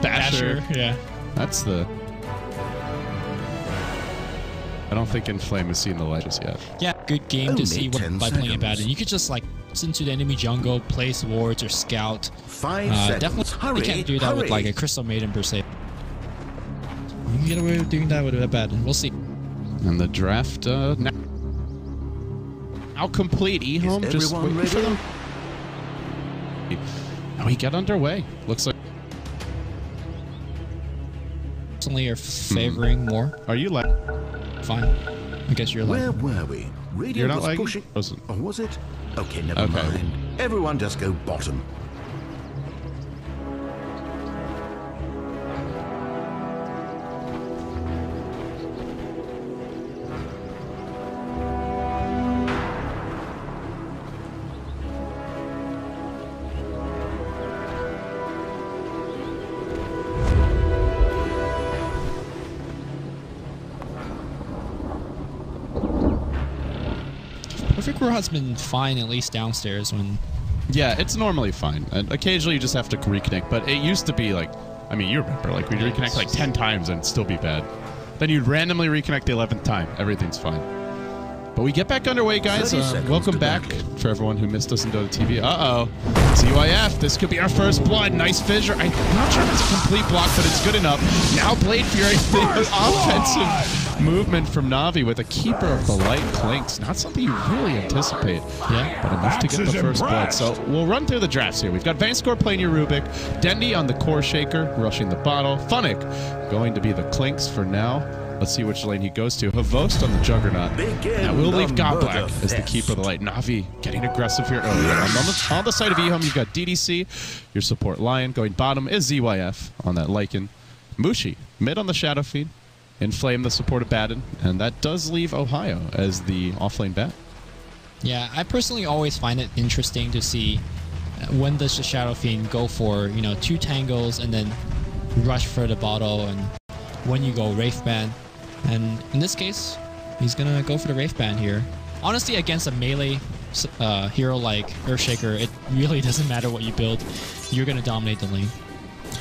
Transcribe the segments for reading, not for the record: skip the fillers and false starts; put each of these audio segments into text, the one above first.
Basher, yeah. That's the... I don't think Inflame has seen the light just yet. Yeah, good game to see what, by playing Abaddon. You could just like into the enemy jungle, place wards or scout. 5 seconds. Definitely can't do that with like a Crystal Maiden per se. You can get away with doing that with Abaddon. We'll see. And the draft now complete. EHOME just waiting for them. Now we get underway. Looks like Personally are favoring more. Are you like? Fine. I guess you're like. Where were we? Radiant You're not was like pushing. Or was it? Okay, never Okay. mind. Everyone just go bottom. Perfect Row has been fine, at least downstairs when... Yeah, it's normally fine. And occasionally you just have to reconnect, but it used to be like, I mean, you remember, like we'd reconnect like 10 times and it'd still be bad. Then you'd randomly reconnect the 11th time. Everything's fine. But we get back underway, guys. Welcome back for everyone who missed us in Dota TV. Uh-oh. ZYF, this could be our first blood. Nice fissure. I'm not sure if it's a complete block, but it's good enough. Now Blade Fury, offensive movement from Navi with a Keeper of the Light Clinks. Not something you really anticipate. Yeah, but enough to get the first blood. So we'll run through the drafts here. We've got Vanscore playing your Rubik. Dendy on the Core Shaker, rushing the bottle. Funnick going to be the Clinks for now. Let's see which lane he goes to. Havost on the Juggernaut. Now we'll leave Godblack as the Keeper of the Light. Navi getting aggressive here early. On the side of EHOME, you've got DDC. Your support Lion. Going bottom is ZYF on that Lycan. Mushi, mid on the Shadow Feed. Inflame the support of Abaddon. And that does leave Ohio as the offlane bat. Yeah, I personally always find it interesting to see when does the Shadow Fiend go for, you know, 2 tangles and then rush for the bottle, and when you go Wraith Band. And in this case, he's gonna go for the Wraith Band here. Honestly, against a melee hero like Earthshaker, it really doesn't matter what you build. You're gonna dominate the lane.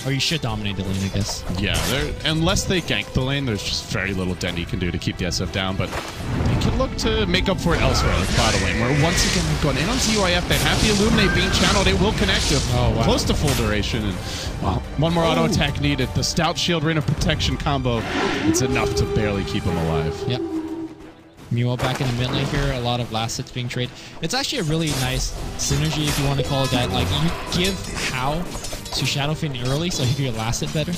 Or you should dominate the lane, I guess. Yeah, unless they gank the lane, there's just very little Dendy can do to keep the SF down, but they can look to make up for it elsewhere, like bottom lane, where once again they've gone in on ZYF, they have the Illuminate being channeled, it will connect him close to full duration, and one more auto attack needed. The Stout Shield Ring of Protection combo, it's enough to barely keep him alive. Yep. Meanwhile, back in the mid lane here, a lot of last hits being traded. It's actually a really nice synergy, if you want to call it that. Like, you give How to Shadow Fiend early so he can get last hit better,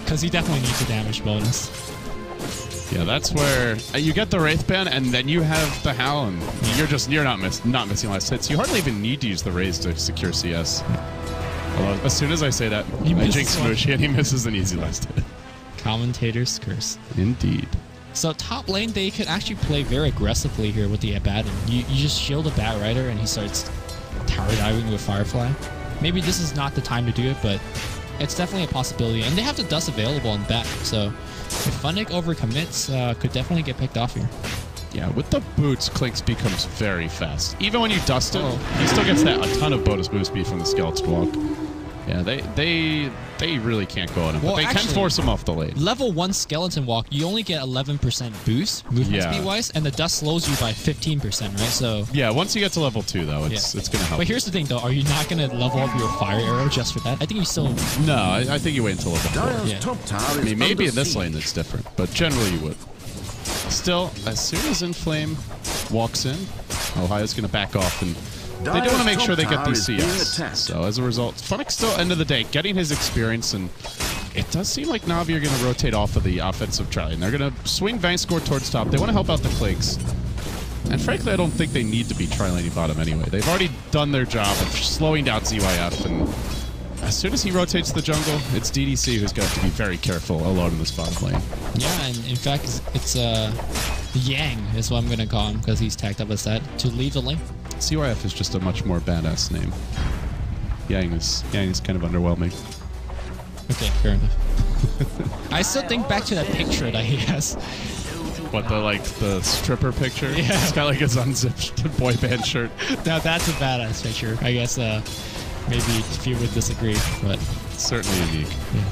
because he definitely needs a damage bonus. Yeah, that's where you get the Wraith Band, and then you have the Howl, and you're not missing last hits. You hardly even need to use the Raise to secure CS. Although, as soon as I say that, I jinx Smooshy, and he misses an easy last hit. Commentator's curse. Indeed. So top lane, they could actually play very aggressively here with the Abaddon. You just shield a Bat Rider, and he starts tower diving with Firefly. Maybe this is not the time to do it, but it's definitely a possibility. And they have the dust available on Bat, so if Funnick overcommits, could definitely get picked off here. Yeah, with the boots, Clinks becomes very fast. Even when you dust it, he still gets a ton of bonus boost speed from the Skeleton Walk. Yeah, they really can't go on him, but they can force him off the lane. Level 1 Skeleton Walk, you only get 11% boost, movement speed-wise, and the dust slows you by 15%, right? So yeah, once you get to level 2, though, it's going to help. But here's the thing, though. Are you not going to level up your Fire Arrow just for that? I think you still... No, I think you wait until level 4. I mean, maybe in this lane it's different, but generally you would. Still, as soon as Inflame walks in, Ohio's going to back off, and they do want to make sure they get these CS. So as a result, Funnick still, end of the day, getting his experience, and it does seem like Navi are going to rotate off of the offensive try, and they're going to swing Vanscore towards top. They want to help out the Clinks. And frankly, I don't think they need to be tri-laning bottom anyway. They've already done their job of slowing down ZYF, and as soon as he rotates the jungle, it's DDC who's got to be very careful alone in this bottom lane. Yeah, and in fact, it's Yang is what I'm going to call him, because he's tagged up as that, to leave the lane. ZYF is just a much more badass name. Yang is kind of underwhelming. Okay, fair enough. I still think back to that picture that he has. What, the stripper picture? Yeah. It's got like his unzipped boy band shirt. Now that's a badass picture. I guess maybe few would disagree, but certainly unique. Yeah.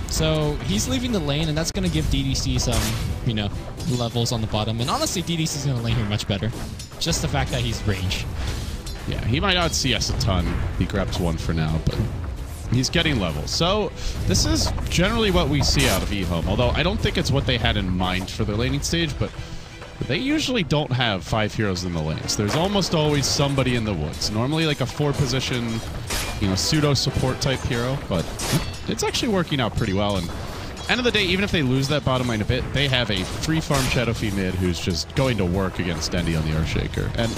So he's leaving the lane, and that's going to give DDC some, levels on the bottom. And honestly, DDC is going to lane here much better. Just the fact that he's range. Yeah, he might not CS a ton. He grabs one for now, but he's getting levels. So this is generally what we see out of EHOME, although I don't think it's what they had in mind for their laning stage, but they usually don't have 5 heroes in the lanes. There's almost always somebody in the woods. Normally like a 4-position, pseudo-support type hero, but it's actually working out pretty well. And end of the day, even if they lose that bottom lane a bit, they have a free farm Shadowfiend mid who's just going to work against Dendy on the Earthshaker. And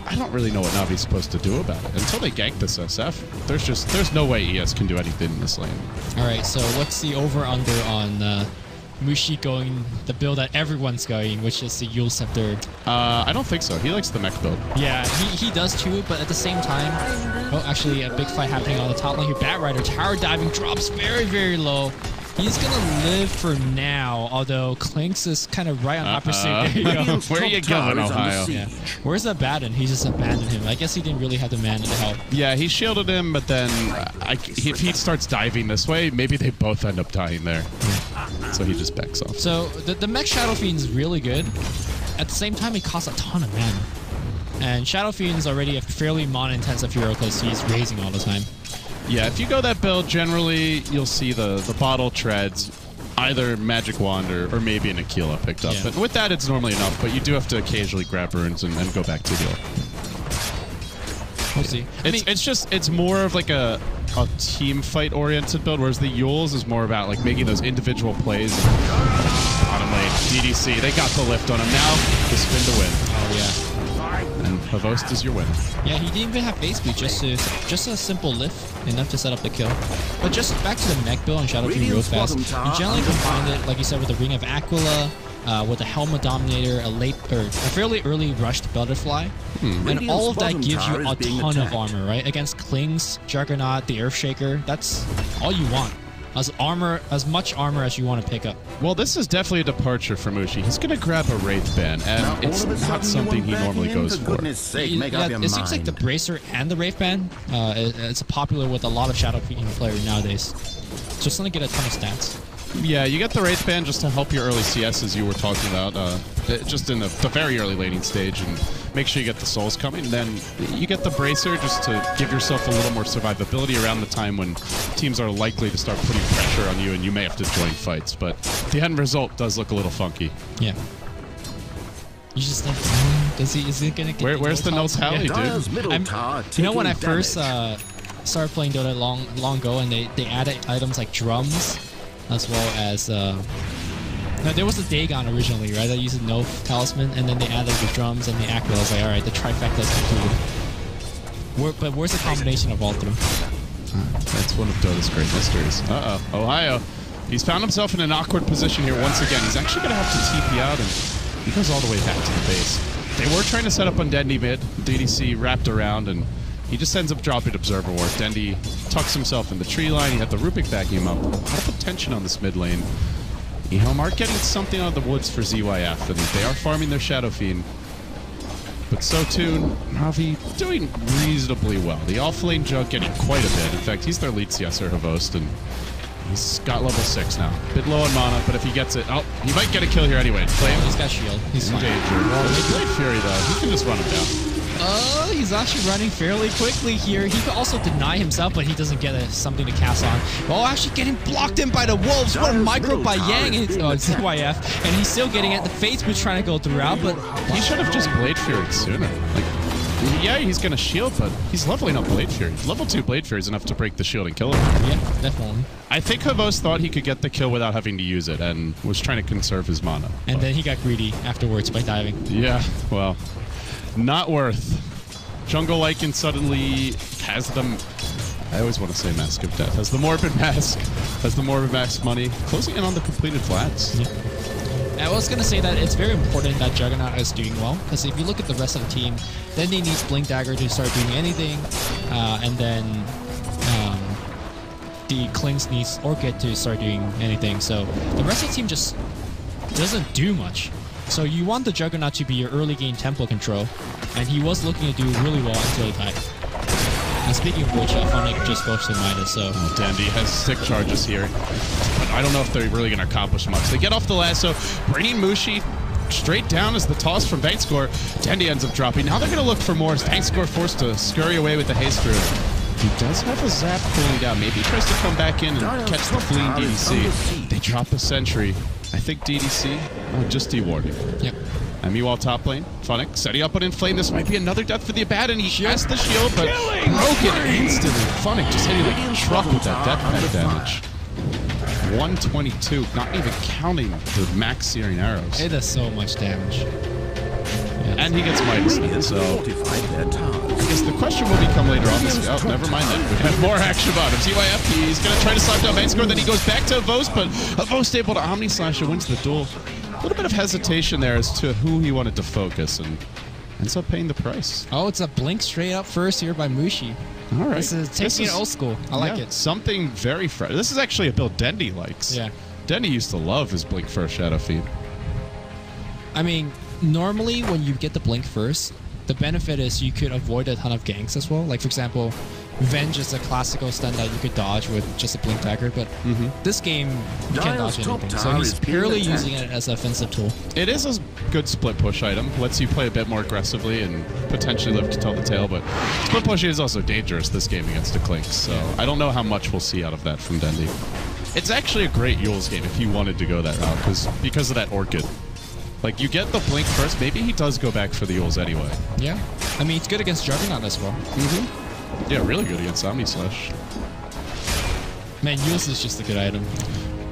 I don't really know what Navi's supposed to do about it. Until they gank this SF, there's no way ES can do anything in this lane. Alright, so what's the over-under on Mushi going the build that everyone's going, which is the Yule Scepter? I don't think so. He likes the mech build. Yeah, he does too, but at the same time... Oh, actually, a big fight happening on the top lane here. Bat Rider tower diving drops very, very low. He's going to live for now, although Clinks is kind of right on opposite. There you go. Where are you going, Ohio? Yeah. Where's that Baden? He just abandoned him. I guess he didn't really have the mana to help. Yeah, he shielded him, but then if he starts diving this way, maybe they both end up dying there. Yeah. So he just backs off. So the mech Shadowfiend is really good. At the same time, he costs a ton of mana. And Shadowfiend is already a fairly mana-intensive hero because he's raising all the time. Yeah, if you go that build, generally you'll see the bottle treads, either Magic Wand or maybe an Aquila picked up. Yeah. But with that, it's normally enough, but you do have to occasionally grab runes and go back to heal. We'll see. It's more of like a team fight oriented build, whereas the Yules is more about like making those individual plays. Bottom lane, DDC, they got the lift on him now. The spin to win. Oh yeah. And Havost is your winner. Yeah, he didn't even have base speed, just a simple lift, enough to set up the kill. But just back to the mech build on Shadowfiend real fast. You generally combine it, like you said, with the Ring of Aquila, with a Helmet Dominator, a fairly early rushed Butterfly, and all of that gives you a ton of armor, right? Against Klings, Juggernaut, the Earthshaker, that's all you want. As much armor as you want to pick up. Well, this is definitely a departure for Mushi. He's going to grab a Wraith Band, and it's not something he normally goes for. It seems like the Bracer and the Wraith Band, it's popular with a lot of Shadowfiend players nowadays. Just want to get a ton of stats. Yeah, you get the Wraith Band just to help your early CS, as you were talking about, just in the very early laning stage, and make sure you get the souls coming. Then you get the Bracer just to give yourself a little more survivability around the time when teams are likely to start putting pressure on you, and you may have to join fights. But the end result does look a little funky. Yeah. You just think, is he gonna get? Where's the no tally, dude? You know, when I first started playing Dota long ago, and they added items like drums, as well as no, there was a Dagon originally, right? That used a no talisman, and then they added the drums and the Aquila. I was like, all right, the trifecta is completed. But where's the combination of all three? That's one of Dota's great mysteries. Ohio. He's found himself in an awkward position here once again. He's actually going to have to TP out, and he goes all the way back to the base. They were trying to set up on Dendy mid. DDC wrapped around, and he just ends up dropping Observer Ward. Dendy tucks himself in the tree line. He had the Rupik backing him up. A lot of tension on this mid lane. EHOME are getting something out of the woods for ZYF, and they are farming their Shadowfiend. But so too, Navi doing reasonably well. The off-lane Jug getting quite a bit. In fact, he's their lead CSer, Havost, and he's got level 6 now. Bit low on mana, but if he gets it... Oh, he might get a kill here anyway. He's got shield. He's in danger. Blade Fury, though. He can just run him down. He's actually running fairly quickly here. He could also deny himself, but he doesn't get something to cast on. Oh, actually getting blocked in by the Wolves. What a micro by Yang. It's ZYF, and he's still getting it. The Fates was trying to go throughout, but he should have just Blade Fury sooner. Yeah, he's going to shield, but he's leveling up Blade Fury. Level 2 Blade Fury is enough to break the shield and kill him. Yeah, definitely. I think Havost thought he could get the kill without having to use it, and was trying to conserve his mana. And then he got greedy afterwards by diving. Yeah, well, not worth. Jungle Lycan suddenly has them. I always want to say Mask of Death. Has the Morbid Mask. Has the Morbid Mask money. Closing in on the completed flats. Yeah. I was going to say that it's very important that Juggernaut is doing well, because if you look at the rest of the team, then they need Blink Dagger to start doing anything, and then the Klings needs Orchid to start doing anything. So the rest of the team just doesn't do much. So you want the Juggernaut to be your early game tempo control, and he was looking to do really well until he died. And speaking of which, Phonic just goes to Midas, so... Oh, Dandy has stick charges here, but I don't know if they're really going to accomplish much. They get off the lasso, bringing Mushi straight down as the toss from Bankscore. Dandy ends up dropping. Now they're going to look for more as Bankscore forced to scurry away with the haste through. He does have a zap cooling down. Maybe he tries to come back in and catch the fleeing DDC. They drop a sentry. I think DDC, just dewarding. Yep. And meanwhile, top lane, Phonic setting up an Inflame. This might be another death for the Abaddon. He has the shield, but broken instantly. Phonic just hitting like a truck with that death pen damage. 122, not even counting the max searing arrows. It does so much damage. Yeah. And he gets Midas, so I guess the question will become later on this. Oh, never mind that. We have more action about him. TYF, he's going to try to slap down Bankscore, then he goes back to Avos, but Avos able to Omni Slash and wins the duel. A little bit of hesitation there as to who he wanted to focus, and ends up paying the price. Oh, it's a blink straight up first here by Mushi. All right. This is taking it old school. I like it. Something very fresh. This is actually a build Dendy likes. Yeah. Dendy used to love his blink first Shadow Feed. I mean, normally when you get the blink first, the benefit is you could avoid a ton of ganks as well. Like, for example, Venge is a classical stun that you could dodge with just a blink dagger, but this game you can't dodge anything. So he's purely using it as an offensive tool. It is a good split push item. Lets you play a bit more aggressively and potentially live to tell the tale, but split pushing is also dangerous this game against the Clinks, so I don't know how much we'll see out of that from Dendy. It's actually a great Yules game if you wanted to go that route, because of that Orchid. Like, you get the blink first, maybe he does go back for the Yules anyway. Yeah. I mean, it's good against Juggernaut as well. Yeah, really good against Omni Slash. Man, Yules is just a good item.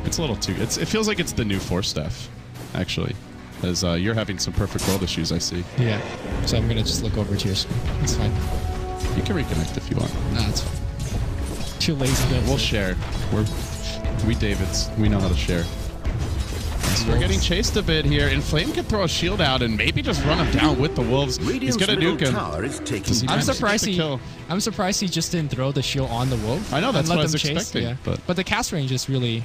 It's a little too... it feels like it's the new Force Staff, actually. As you're having some perfect world issues, I see. Yeah. So I'm going to just look over to your screen. It's fine. You can reconnect if you want. Nah, it's fine. Too lazy to... We'll share. We Davids. We know how to share. So we're getting chased a bit here. Inflame can throw a shield out and maybe just run him down with the Wolves. He's going to nuke him. I'm surprised he just didn't throw the shield on the Wolf. I know, that's what I was expecting. Yeah. But the cast range is really,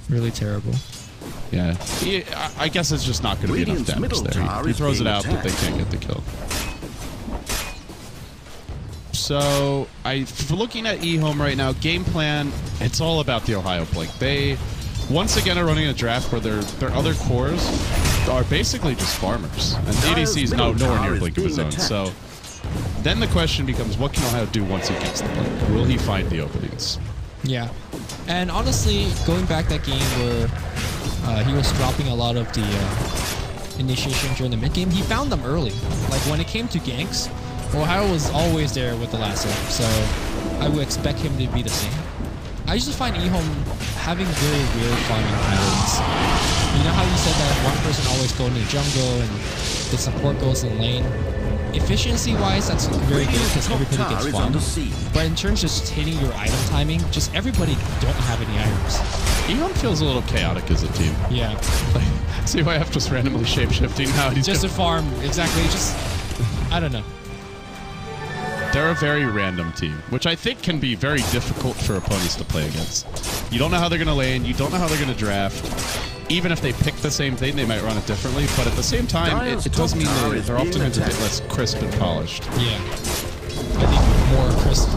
really terrible. Yeah. I guess it's just not going to be enough damage there. He throws it out, but they can't get the kill. So, for looking at EHOME right now, game plan, it's all about the Ohio Blink. They... once again are running a draft where their other cores are basically just farmers. And DDC is nowhere near Blink of his own. So then the question becomes, what can Ohio do once he gets the Blink? Will he find the openings? Yeah. And honestly, going back that game where he was dropping a lot of the initiation during the mid game, he found them early. Like when it came to ganks, Ohio was always there with the lasso. So I would expect him to be the same. I just find EHOME having very weird farming patterns. You know how you said that one person always goes in the jungle and the support goes in lane? Efficiency-wise, that's very good because everybody gets farmed. But in terms of just hitting your item timing, just everybody don't have any items. EHOME feels a little chaotic as a team. Yeah. See why I'm just randomly shape-shifting now. Just to farm, exactly. Just, I don't know. They're a very random team, which I think can be very difficult for opponents to play against. You don't know how they're going to lane, you don't know how they're going to draft. Even if they pick the same thing, they might run it differently, but at the same time, it does mean they're often a bit less crisp and polished. Yeah. I think more crisp.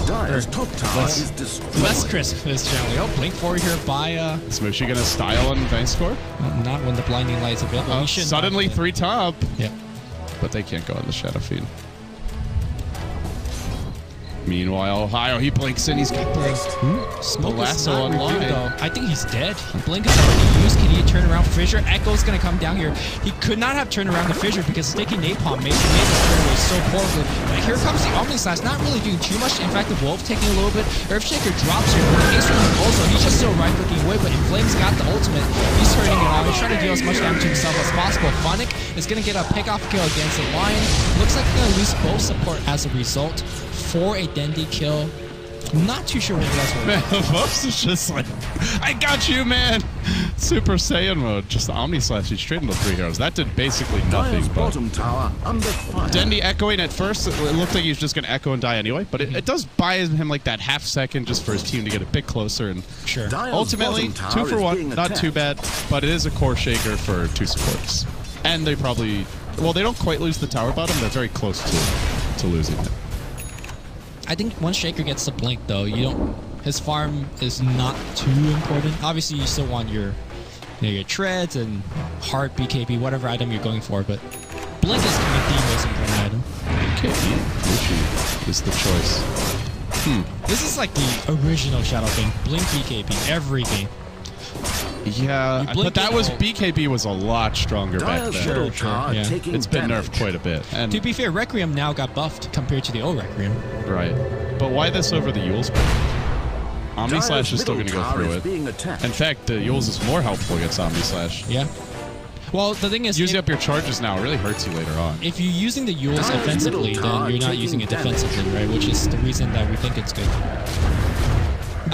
Less crisp is generally. Oh, blink forward here by... Is Mushi going to style on Bankscore? Not when the blinding light's available. Suddenly 3 top. Yep. But they can't go on the Shadow Feed. Meanwhile, Ohio, he blinks in. He's got the lasso online. I think he's dead. Blink is already used. Can he turn around for Fissure? Echo's going to come down here. He could not have turned around the Fissure because sticky Napalm made this turn away so poorly. But here comes the Omni Slash, not really doing too much. In fact, the Wolf taking a little bit. Earthshaker drops here. Ace also, he's just still right looking away, but Inflame's got the ultimate. He's turning it on. He's trying to deal as much damage to himself as possible. Phonic is going to get a pick-off kill against the Lion. Looks like he's going to lose both support as a result. For a Dendy kill. Not too sure what that's for. Man, Vos is just like, I got you, man! Super Saiyan mode. Just the Omni Slash, he straight into 3 heroes. That did basically nothing, Dire's but... bottom tower under fire. Dendy echoing at first, it looked like he was just going to echo and die anyway, but it does buy him like that half second just for his team to get a bit closer, and Sure. Dire's ultimately, bottom 2 tower for is 1, being not too attacked. bad, but it is a core shaker for 2 supports. And they probably, well, they don't quite lose the tower bottom, they're very close to losing it. I think once Shaker gets the blink, though, you don't. His farm is not too important. Obviously, you still want your treads and heart, BKB, whatever item you're going for, but blink is kind of the most important item. BKB Mushi is the choice. This is like the original Shadow thing. Blink BKB every game. Yeah, You blink but that it was all- BKB was a lot stronger back Dire's then. middle Sure, tower yeah. taking It's been damage. nerfed quite a bit. And To be fair, Requiem now got buffed compared to the old Requiem. right. But why this over the Yule's? Omni Dire's Slash is still going middle to go tower through is it. being attacked. In fact, the Yule's is more helpful against Omni Slash. Yeah. Well, the thing is, Using up your charges now really hurts you later on. if you're using the Yules Dire's offensively, middle then tower you're not taking using it damage. defensively, right? Which is the reason that we think it's good.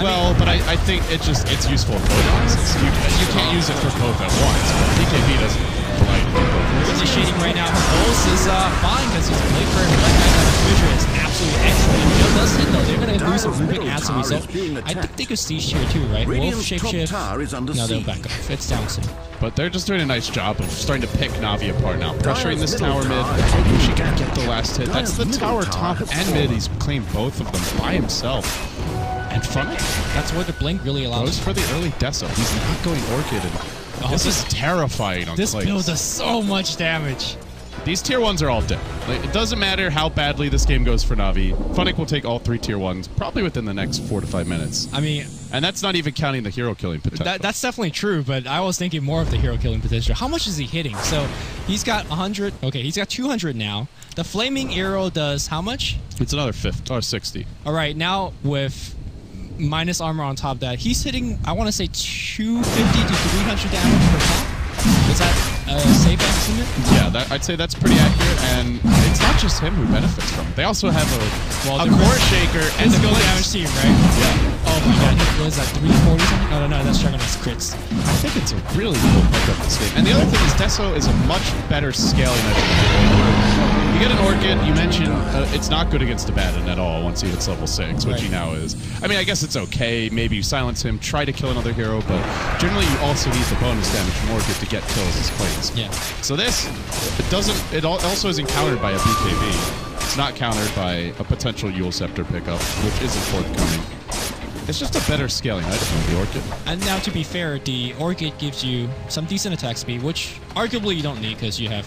Well, but I think it's useful in both cases. You can't use it for both at once. BKB doesn't like both. Initiating right now, Pulse is fine because he's playing for Black Knight. That Fissure is absolutely excellent. If Joe does hit though, they're going to lose a Dire's Rubik middle as a tower is result. being I think attacked. they could siege here too, right? Wolf, Radiant's top Shapeshift. tower is under No, they'll siege. back off. It's down soon. But they're just doing a nice job of starting to pick Navi apart now. Pressuring this middle tower mid. tower is She can get the last hit. That's the Dire's tower middle top tower has and mid. fallen. He's claimed both of them by himself. And from it, That's where the blink really allows. goes for the early Deso. He's not going Orchid. And this is terrifying on This Clays. build does so much damage. These tier 1s are all dead. Like, it doesn't matter how badly this game goes for Navi. Funnick will take all 3 tier 1s probably within the next 4 to 5 minutes. I mean, And that's not even counting the hero killing potential. that's definitely true, but I was thinking more of the hero killing potential. How much is he hitting? So he's got 100. Okay, he's got 200 now. The flaming arrow does how much? It's another 50 or 60. All right, now with minus armor on top of that, he's hitting, I want to say 250 to 300 damage per pop. Is that a safe estimate? Yeah, I'd say that's pretty accurate, and it's not just him who benefits from it. They also have a they're core shaker and Physical Blitz. damage team, right? Yeah. Oh my god, what is that, 340 something? No, that's Juggernaut's crits. I think it's a really cool pickup this game. And the other thing is Deso is a much better scaling item. You get an Orchid, you mentioned it's not good against Abaddon at all once he hits level 6, which he now is. I mean, I guess it's okay. Maybe you silence him, try to kill another hero, but generally you also need the bonus damage from Orchid to get kills as plays. Yeah. So this, it also isn't countered by a BKB. It's not countered by a potential Yule Scepter pickup, which isn't forthcoming. It's just a better scaling item than the Orchid. And now, to be fair, the Orchid gives you some decent attack speed, which arguably you don't need because you have,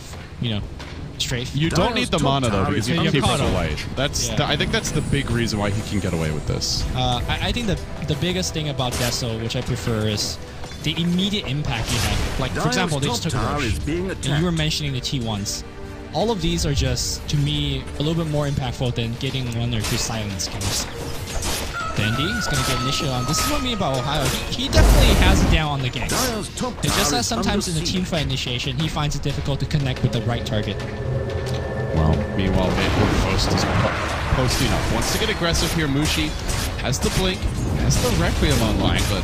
strafe. You don't need the mana though because you Yeah, can you're keep caught the up. light. Yeah. I think that's the big reason why he can get away with this. I think the biggest thing about Deso, which I prefer, is the immediate impact you have. Like, for example, they just took a tower rush. is being And attacked. you were mentioning the T1s. All of these are just, to me, a little bit more impactful than getting 1 or 2 silence kills. Dandy is going to get initiated on. This is what I mean about Ohio. He definitely has it down on the ganks. Dire's top It's just tower that is sometimes in under the team siege. fight initiation, he finds it difficult to connect with the right target. Well, meanwhile, Vaporwave Post is posting up. Wants to get aggressive here. Mushi has the Blink, has the Requiem online, but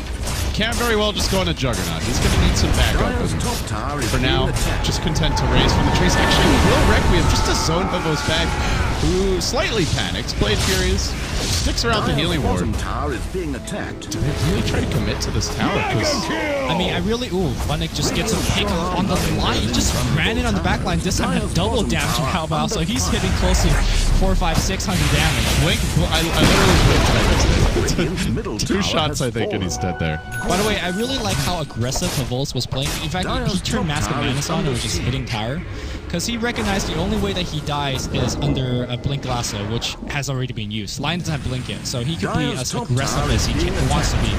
can't very well just go on a Juggernaut. He's going to need some backup. Dire's And top tower is for now, being attacked. just content to raise from the trees. Actually, will Requiem just to zone Bevos back, who slightly panics, played Furious, sticks around the Dire's healing ward. bottom tower is being attacked. Do they really try to commit to this tower? Because I mean, I really... Ooh, Funnick just gets a pick on the line. He just ran in on the back line. This time had double damage to Halbao, so he's hitting close to 400, 500, 600 damage. Blink, I literally blinked and I missed it. Radiant's middle 2 tower shots, has I think, and fallen. he's dead there. By the way, I really like how aggressive Pavos was playing. In fact, he turned Mask of Madness on and was just hitting tower. Because he recognized the only way that he dies is under a Blink Lasso, which has already been used. Lion doesn't have Blink yet, so he could be Dire's as top aggressive tower as he is being wants to be.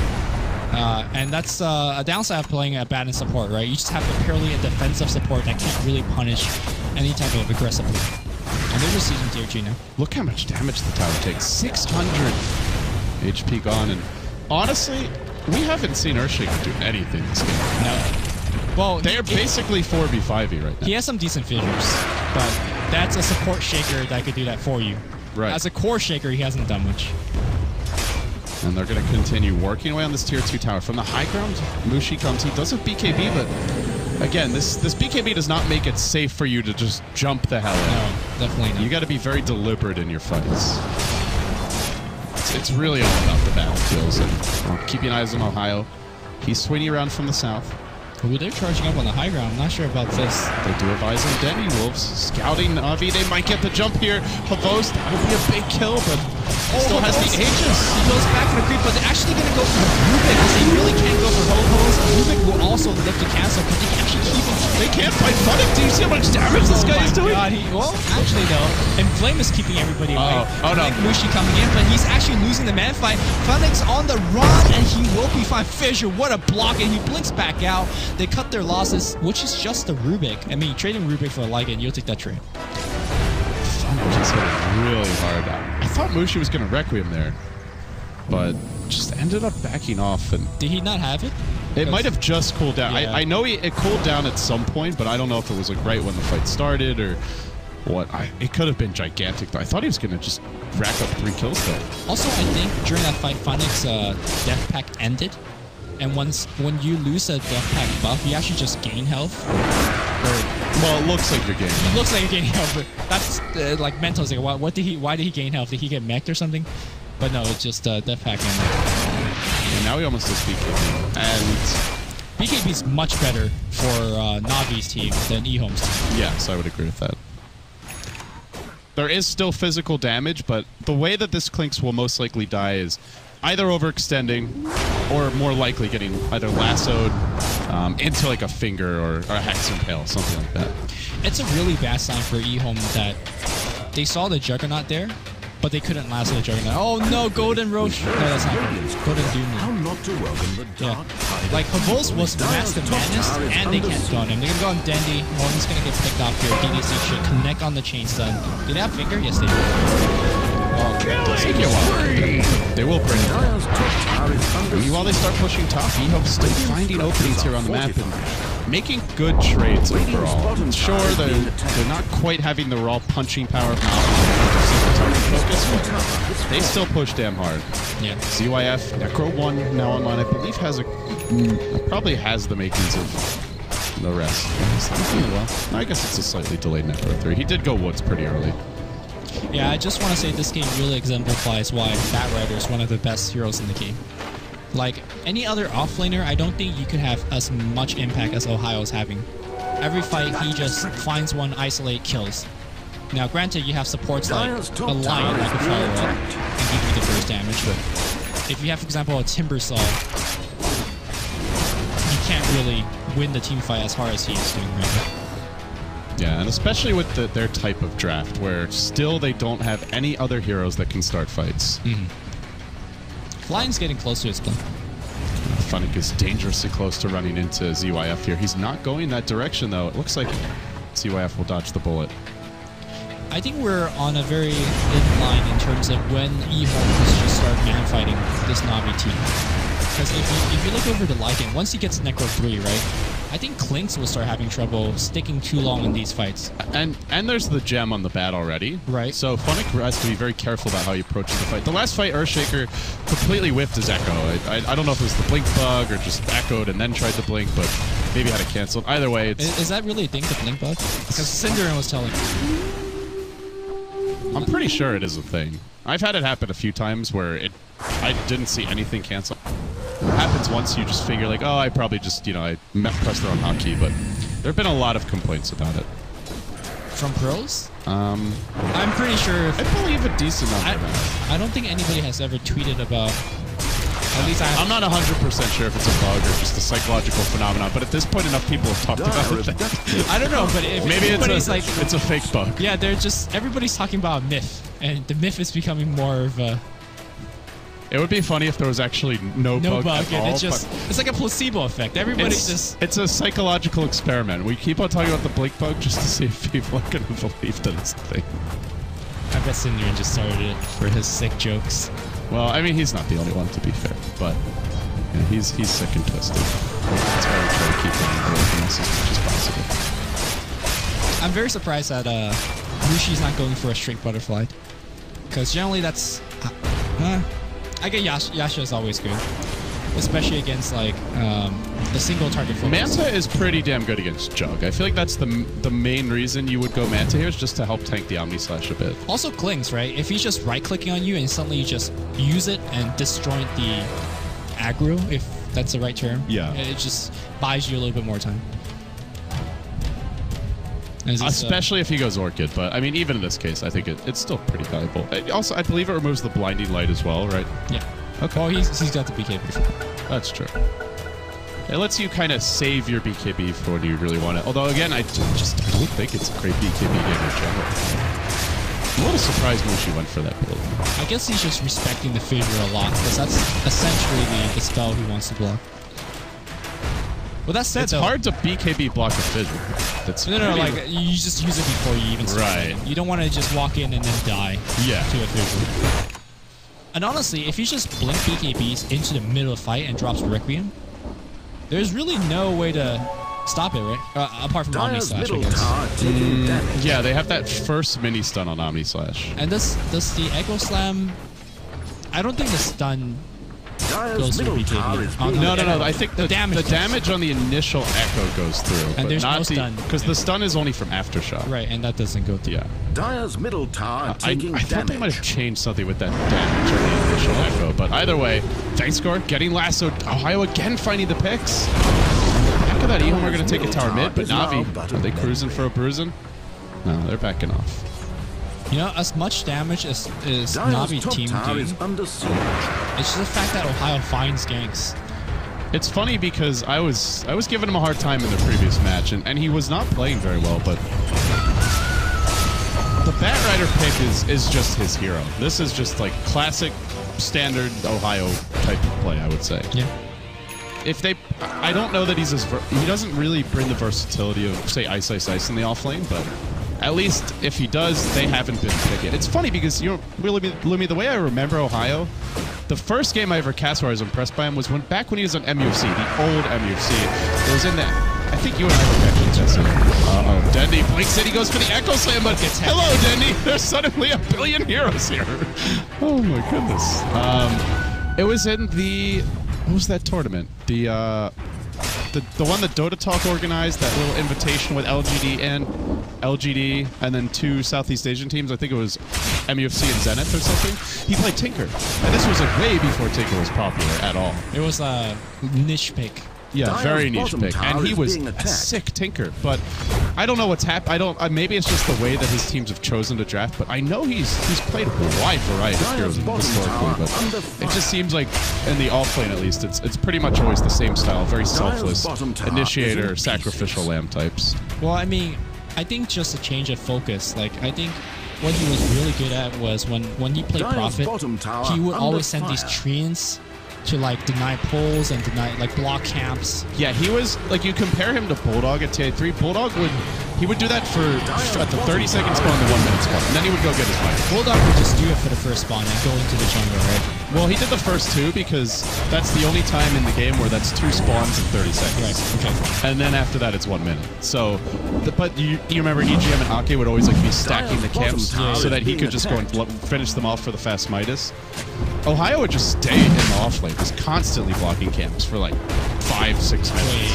And that's a downside of playing a Baton support, right? You just have purely a defensive support that can't really punish any type of aggressive play. And they're just using tier 2 now. Look how much damage the tower takes. 600 HP gone, and honestly, we haven't seen Earthshaker do anything this game. No. Well, They're basically 4v5y right now. he has some decent fissures, but that's a support shaker that could do that for you. Right. As a core shaker, he hasn't done much. And they're going to continue working away on this tier 2 tower. From the high ground, Mushi comes. He does have BKB, but again, this BKB does not make it safe for you to just jump the hell in. No, definitely not. You got to be very deliberate in your fights. It's really all about the battlefields. And keeping eyes on Ohio. He's swinging around from the south. Ooh, they're charging up on the high ground. I'm not sure about this. They do have eyes on Denny Wolves. Scouting Navi. They might get the jump here. Havos, that would be a big kill, but still has the Aegis. He goes back for the creep, but they're actually going to go for the Rubik because they really can't go for Ho-Hos. Rubik will also lift the cancel, but they can actually keep him. They can't fight Funnick. Do you see how much damage this guy is doing? God, well, actually, though, and Flame is keeping everybody away. Oh no. Mushi coming in, but he's actually losing the man fight. Funnick's on the run, and he will be fine. Fissure, what a block, and he blinks back out. They cut their losses, which is just the Rubik. I mean, trading Rubik for a Lycan, you'll take that trade. Funnick just hit it really hard. I thought Mushi was going to Requiem there, but just ended up backing off. And did he not have it? It might have just cooled down. Yeah. I know it cooled down at some point, but I don't know if it was like right when the fight started or what. It could have been gigantic, though. I thought he was going to just rack up 3 kills there. Also, I think during that fight, Funnick's death pack ended. And when you lose a death pack buff, you actually just gain health. Well, it looks like you're gaining. It looks like you're gaining health, but that's like mental. Like, why did he gain health? Did he get mech'd or something? But no, it's just death pack ended. And now he almost does BKB. And BKB is much better for Navi's team than EHOME's team. Yes, I would agree with that. There is still physical damage, but the way that this Clinks will most likely die is either overextending or more likely getting either lassoed into like a finger or a Hex Impale, something like that. It's a really bad sign for EHOME that they saw the Juggernaut there, but they couldn't lasso the Juggernaut. Oh no, Golden Roche. No, that's not good. Golden Doom. How not to welcome the dark tide. Like, Havos was Master Madness, and they can't go on him. They're gonna go on Dendy. Well, he's gonna get picked off here. DDC should connect on the chain stun. Do they have finger? Yes, they do. They will bring it. While they start pushing top, EHOME's still finding openings here on the map and making good trades overall. Sure, they're not quite having the raw punching power of focus, but they still push damn hard. Yeah. ZYF, Necro 1 now online, I believe probably has the makings of the rest. He's doing well. I guess it's a slightly delayed Necro 3. He did go Woods pretty early. Yeah, I just want to say this game really exemplifies why Bat Rider is one of the best heroes in the game. Like, any other offlaner, I don't think you could have as much impact as Ohio's having. Every fight, he just finds one, isolate, kills. Now, granted, you have supports like a Lion that can follow up and give you the burst damage, but if you have, for example, a Timbersaw, you can't really win the team fight as hard as he is doing right now. Yeah, and especially with their type of draft, where still they don't have any other heroes that can start fights. Flying's getting close to his plan. Funnick is dangerously close to running into ZYF here. He's not going that direction, though. It looks like ZYF will dodge the bullet. I think we're on a very thin line in terms of when EHOME should start man-fighting this Navi team. Because if you look over the Lycan, once he gets Necro 3, right, I think Clinks will start having trouble sticking too long in these fights. And there's the gem on the bat already. Right. So Funnick has to be very careful about how he approaches the fight. The last fight, Earthshaker completely whiffed his Echo. I don't know if it was the blink bug or just echoed and then tried to blink, but maybe had it canceled. Either way, it's... Is that really a thing, the blink bug? Because Cinderin was telling me. I'm pretty sure it is a thing. I've had it happen a few times where I didn't see anything cancel. It happens once, you just figure like, oh, I probably just, I pressed the wrong hotkey, but there have been a lot of complaints about it. From pros? I'm pretty sure... I believe a decent number. I don't think anybody has ever tweeted about... At least I'm not 100% sure if it's a bug or just a psychological phenomenon, but at this point enough people have talked about it. I don't know, but if maybe it's a fake bug. Yeah, everybody's talking about a myth, and the myth is becoming more of a... It would be funny if there was actually no bug at all, and it's like a placebo effect. It's a psychological experiment. We keep on talking about the blink bug just to see if people are going to believe that it's a thing. I bet Cinderin just started it for his sick jokes. Well, I mean, he's not the only one, to be fair, but he's sick and twisted. That's why we try to keep him away from us as much as possible. I'm very surprised that Mushi's not going for a straight butterfly, because generally that's... I get Yasha is always good, especially against like the single target focus. Manta is pretty damn good against Jug. I feel like that's the main reason you would go Manta here, is just to help tank the Omni Slash a bit. Also clings, right? If he's just right-clicking on you and suddenly you just use it and disjoint the aggro, if that's the right term. Yeah. It just buys you a little bit more time. Especially if he goes Orchid, but I mean, even in this case, I think it's still pretty valuable. Also, I believe it removes the blinding light as well, right? Yeah. Okay. Oh, he's got the BKB. That's true. It lets you kind of save your BKB for when you really want it. Although, again, I don't think it's a great BKB game in general. I'm a little surprised Mushi went for that build. I guess he's just respecting the fissure a lot, because that's essentially the spell he wants to block. Well, that said, it's hard to BKB block a fissure. That's no, like you just use it before you even start. Right. You don't want to just walk in and then die. Yeah. To a fissure. And honestly, if you just blink BKBs into the middle of the fight and drops Requiem, there's really no way to stop it, right? Apart from Omni Slash, I guess. Yeah, they have that first mini stun on Omni Slash. And does the Echo Slam? I don't think the stun goes through BKB. No. I think the damage on the initial Echo goes through, and but there's not no stun because the stun is only from Aftershock. Right, and that doesn't go through. Yeah. Dire's middle tower taking I thought they might have changed something with that damage on the initial Echo, but either way, thanks score, getting lassoed. Ohio again finding the picks. After that, EHOME are going to take a tower mid, but Navi, are they cruising for a bruising? No, they're backing off. You know, as much damage as Navi team do, it's just the fact that Ohio finds ganks. It's funny because I was giving him a hard time in the previous match, and he was not playing very well, but the Batrider pick is just his hero. This is just like classic, standard Ohio type of play, I would say. Yeah. If they, I don't know that he doesn't really bring the versatility of, say, Ice in the off lane, but at least if he does, they haven't been picking. It's funny because, you know, Lumi, the way I remember Ohio, the first game I ever cast where I was impressed by him was back when he was on MUFC, the old MUFC. It was in that. I think you and I were catching testing. Uh-oh. Dendy blinks it. He goes for the Echo Slam, but hello, Dendy. There's suddenly a billion heroes here. Oh, my goodness. It was in the... What was that tournament? The one that Dota Talk organized, that little invitation with LGD and then 2 Southeast Asian teams. I think it was MUFC and Zenith or something. He played Tinker. And this was like way before Tinker was popular at all. It was a niche pick. Yeah, very niche pick. And he was a sick Tinker. But I don't know what's happened. Maybe it's just the way that his teams have chosen to draft, but I know he's played a wide variety of heroes historically, but it just seems like in the offlane at least, it's pretty much always the same style, very selfless, initiator, sacrificial lamb types. Well, I mean, I think just a change of focus. Like, I think what he was really good at was when he played Prophet, he would always send these treants to like deny pulls and block camps. Yeah, he was like, you compare him to Bulldog at TA3. Bulldog would do that at the 30-second spawn and the 1-minute spawn, and then he would go get his fight. Bulldog would just do it for the first spawn and go into the jungle, right? Well, he did the first 2 because that's the only time in the game where that's 2 spawns in 30 seconds. Right. Okay. And then after that, it's 1 minute. So, but you remember EGM and Ake would always like be stacking the camps so that he could just go and finish them off for the fast Midas. Ohio would just stay in the offlane, just constantly blocking camps for like 5-6 minutes. Wait,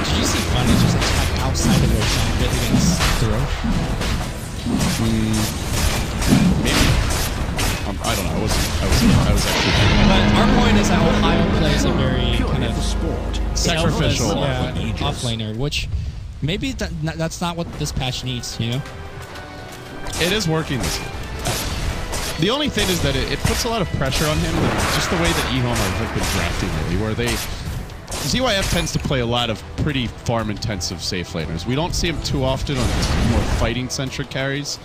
did you see Funny just attack outside of their jungle against Throw? Maybe. I don't know. I was actually. But our point is that Ohio plays a very kind of sacrificial offlaner, which maybe that's not what this patch needs, you know? It is working this year. The only thing is that it puts a lot of pressure on him, just the way that EHOME have been drafting lately, where ZYF tends to play a lot of pretty farm-intensive safe laners. We don't see him too often on more fighting-centric carries.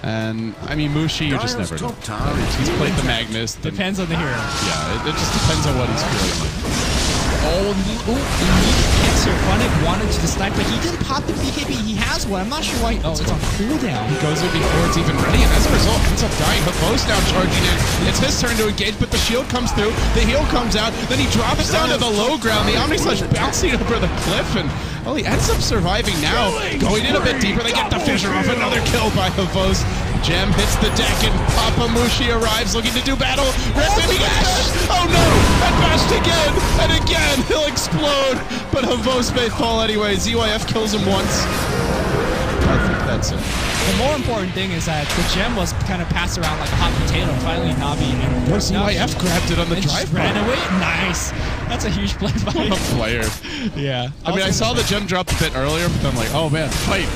And, I mean, Mushi, you just never know. He's played the Magnus. Depends on the hero. Yeah, it just depends on what he's feeling like. Oh, hits here. Funny wanted to snipe, but he didn't pop the BKB. He has one. I'm not sure why. Oh, it's on cooldown. He goes in before it's even ready, and as a result, ends up dying. Havo's now charging in. It's his turn to engage, but the shield comes through. The heal comes out. Then he drops down to the low ground. The Omni Slash bouncing over the cliff, and well, he ends up surviving now. Going in a bit deeper. They get the fissure off. Another kill by Havos. Gem hits the deck and Papa Mushi arrives looking to do battle. Requiem bash! Oh no! And bashed again! And again! He'll explode! But Havos may fall anyway. ZYF kills him once. I think that's it. The more important thing is that the gem was kind of passed around like a hot potato. Finally, Navi and ZYF grabbed it on the drive. Ran away. Nice. That's a huge play by What a player. Yeah. I mean, I saw the gem drop a bit earlier, but I'm like, oh man, fight.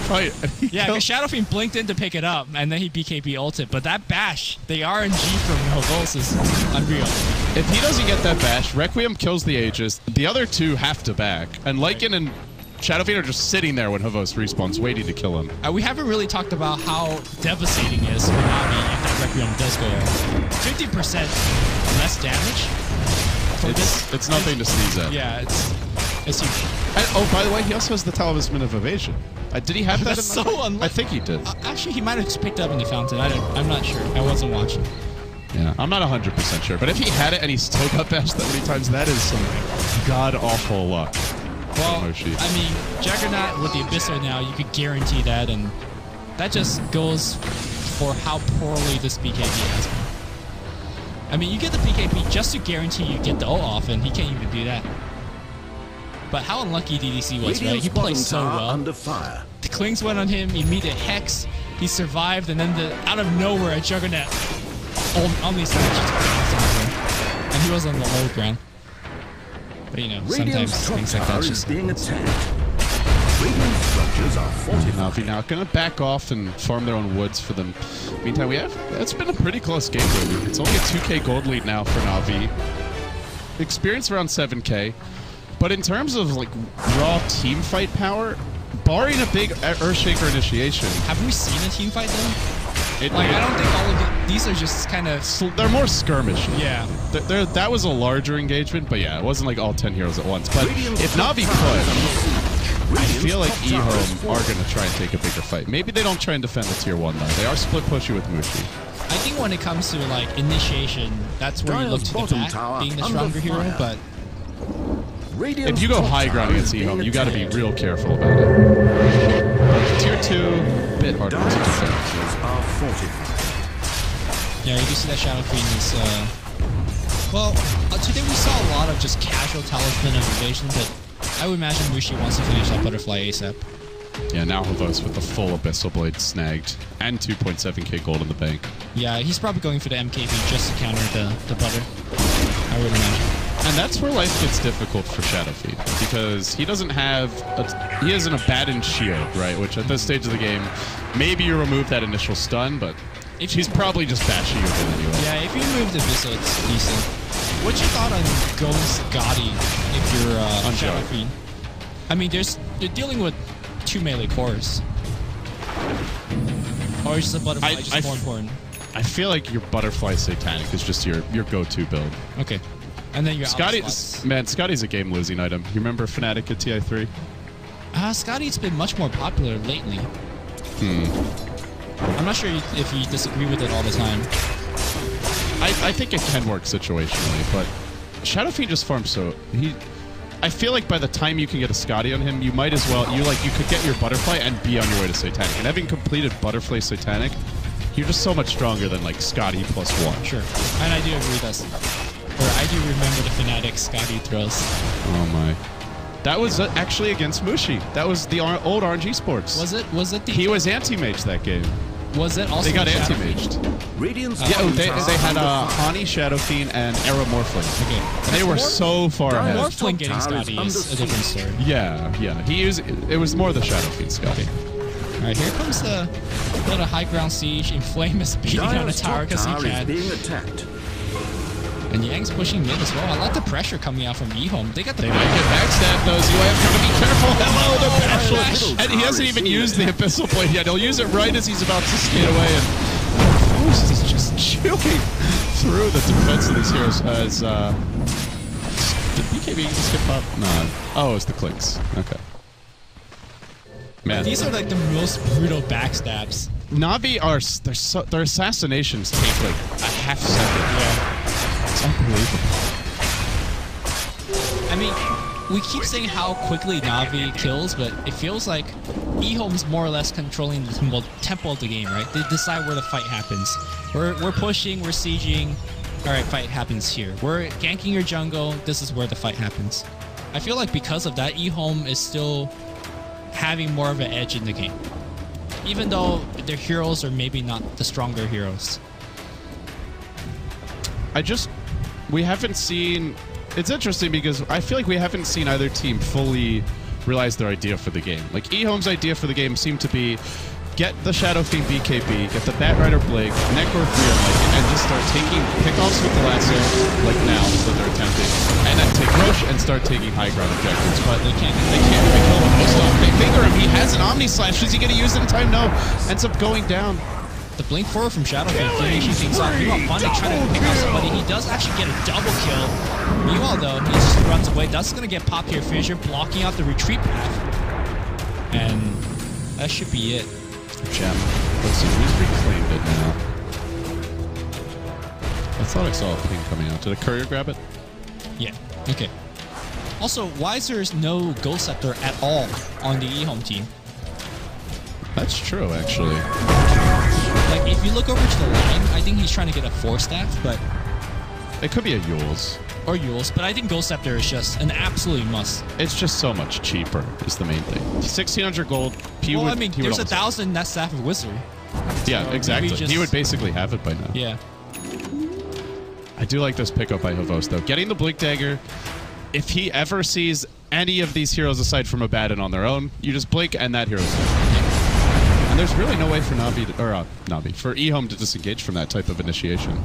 Yeah, because Shadow Fiend blinked in to pick it up, and then he BKB ulted. But that bash, the RNG from Havos is unreal. If he doesn't get that bash, Requiem kills the Aegis. The other two have to back. And Lycan and Shadow Fiend are just sitting there when Havos respawns, waiting to kill him. We haven't really talked about how devastating it is for Navi if that Requiem does go off. 50% less damage. It's nothing to sneeze at. Yeah, it's huge. And, oh, by the way, he also has the Talisman of Evasion. Did he have that? That's so unlucky. I think he did. Actually, he might have just picked up in the fountain. I'm not sure. I wasn't watching. Yeah, I'm not 100% sure. But if he had it and he still got bashed that many times, that is some god-awful luck. Well, I mean, Juggernaut with the Abyssal now, you could guarantee that, and that just goes for how poorly this BKB has been. I mean, you get the BKB just to guarantee you get the ult off, and he can't even do that. But how unlucky DDC was, right? He played so well. Under fire. The Klings went on him, immediate Hex, he survived, and then out of nowhere, a Juggernaut only and he was on the low ground. But you know, sometimes things like that just being attacked. Radiant structures are fortified. Navi now gonna back off and farm their own woods for them. Meantime, it's been a pretty close game, really. It's only a 2k gold lead now for Navi. Experience around 7k. But in terms of like raw team fight power, barring a big Earthshaker initiation. Have we seen a team fight though? I don't think all of these are just kind of... They're more skirmish. Yeah. That was a larger engagement, but yeah, it wasn't like all 10 heroes at once. But if Navi could, I feel like EHOME are going to try and take a bigger fight. Maybe they don't try and defend the tier 1 though. They are split pushy with Mushi. I think when it comes to like initiation, that's where you look to the back, being the stronger hero, but... If you go high ground against EHOME, you got to be real careful about it. Tier 2, bit harder to defend. Yeah, you can see that Shadow Fiend is, well, today we saw a lot of just casual Talisman of Evasion, but I would imagine Mushi wants to finish that Butterfly ASAP. Yeah, now Havos with the full Abyssal Blade snagged, and 2.7k gold in the bank. Yeah, he's probably going for the MKB just to counter the Butter, I would imagine. And that's where life gets difficult for Shadow Fiend, because he doesn't have he has an abandoned shield, right? Which at this stage of the game, maybe you remove that initial stun, but he's probably just bashing you anyway. Yeah, if you remove the Abyssal, it's decent. What's your thought on going Scotty if you're on Shadow Fiend? I mean, you're dealing with 2 melee cores. Or is the Butterfly just more important? I feel like your Butterfly Satanic is just your go-to build. Okay. And then Scotty's a game-losing item. You remember Fnatic at TI3? Scotty's been much more popular lately. I'm not sure if you disagree with it all the time. I think it can work situationally, but Shadow Fiend just farms so... I feel like by the time you can get a Scotty on him, you might as well... You could get your Butterfly and be on your way to Satanic. And having completed Butterfly Satanic, you're just so much stronger than, like, Scotty +1. Sure. And I do agree with that. Or I do remember the Fnatic Scotty throws. Oh my. That was actually against Mushi. That was the old RNG Sports. Was it? Was it the... He was anti-maged that game. Was it also... They got anti-maged. Yeah, they had Hani, Shadow Fiend, and Arrow Morphling. Okay. And they were so far ahead. Morphling getting Scotty is a different story. Yeah. It was more the Shadow Fiend Scotty. Okay. Alright, here comes the little high ground siege. Inflame is beating on the tower because he can. And Yang's pushing mid as well. I like the pressure coming out from EHOME. They got the... They might get backstab though. ZYF got to be careful. Hello, the bash. And he hasn't even used the Abyssal Blade yet. He'll use it right as he's about to skate away. And Foost is just chewing through the defense of these heroes as... Did BKB skip up? No. Oh, it's the clicks. Okay. Man. These are like the most brutal backstabs. Navi are... Their assassinations take like a half second. Yeah. It's unbelievable. I mean, we keep saying how quickly Navi kills, but it feels like EHOME's more or less controlling the tempo of the game, right? They decide where the fight happens. We're pushing, we're sieging. All right, fight happens here. We're ganking your jungle. This is where the fight happens. I feel like because of that, EHOME is still having more of an edge in the game, even though their heroes are maybe not the stronger heroes. We haven't seen... It's interesting because I feel like we haven't seen either team fully realize their idea for the game. Like, EHOME's idea for the game seemed to be get the Shadow Fiend BKB, get the Bat Rider Blake, Necro 3 and just start taking pickoffs with the lasso, like now, that they're attempting, and then take Roche and start taking high ground objectives. But they can't even kill him most often. They finger him. He has an Omni Slash. Is he going to use it in time? No. Ends up going down. The blink forward from Shadow Fiend finishing things off. Meanwhile, Funny trying to pick out somebody. He does actually get a double kill. Meanwhile, though, he just runs away. That's going to get popped here. Finisher blocking out the retreat path. And that should be it. Gem. Let's see, who's reclaimed it now? I thought I saw a ping coming out. Did a courier grab it? Yeah. Okay. Also, why is there no Ghost Scepter at all on the EHOME team? That's true, actually. Like, if you look over to the line, I think he's trying to get a 4-staff, but... It could be a Yule's. Or Yule's, but I think Ghost Scepter is just an absolute must. It's just so much cheaper, is the main thing. 1,600 gold. Well, I mean, there's 1,000 that staff of Wizard. Yeah, so exactly. He would basically have it by now. Yeah. I do like this pickup by Havos, though. Getting the Blink Dagger, if he ever sees any of these heroes aside from Abaddon on their own, you just blink and that hero's dead. And there's really no way for for EHOME to disengage from that type of initiation.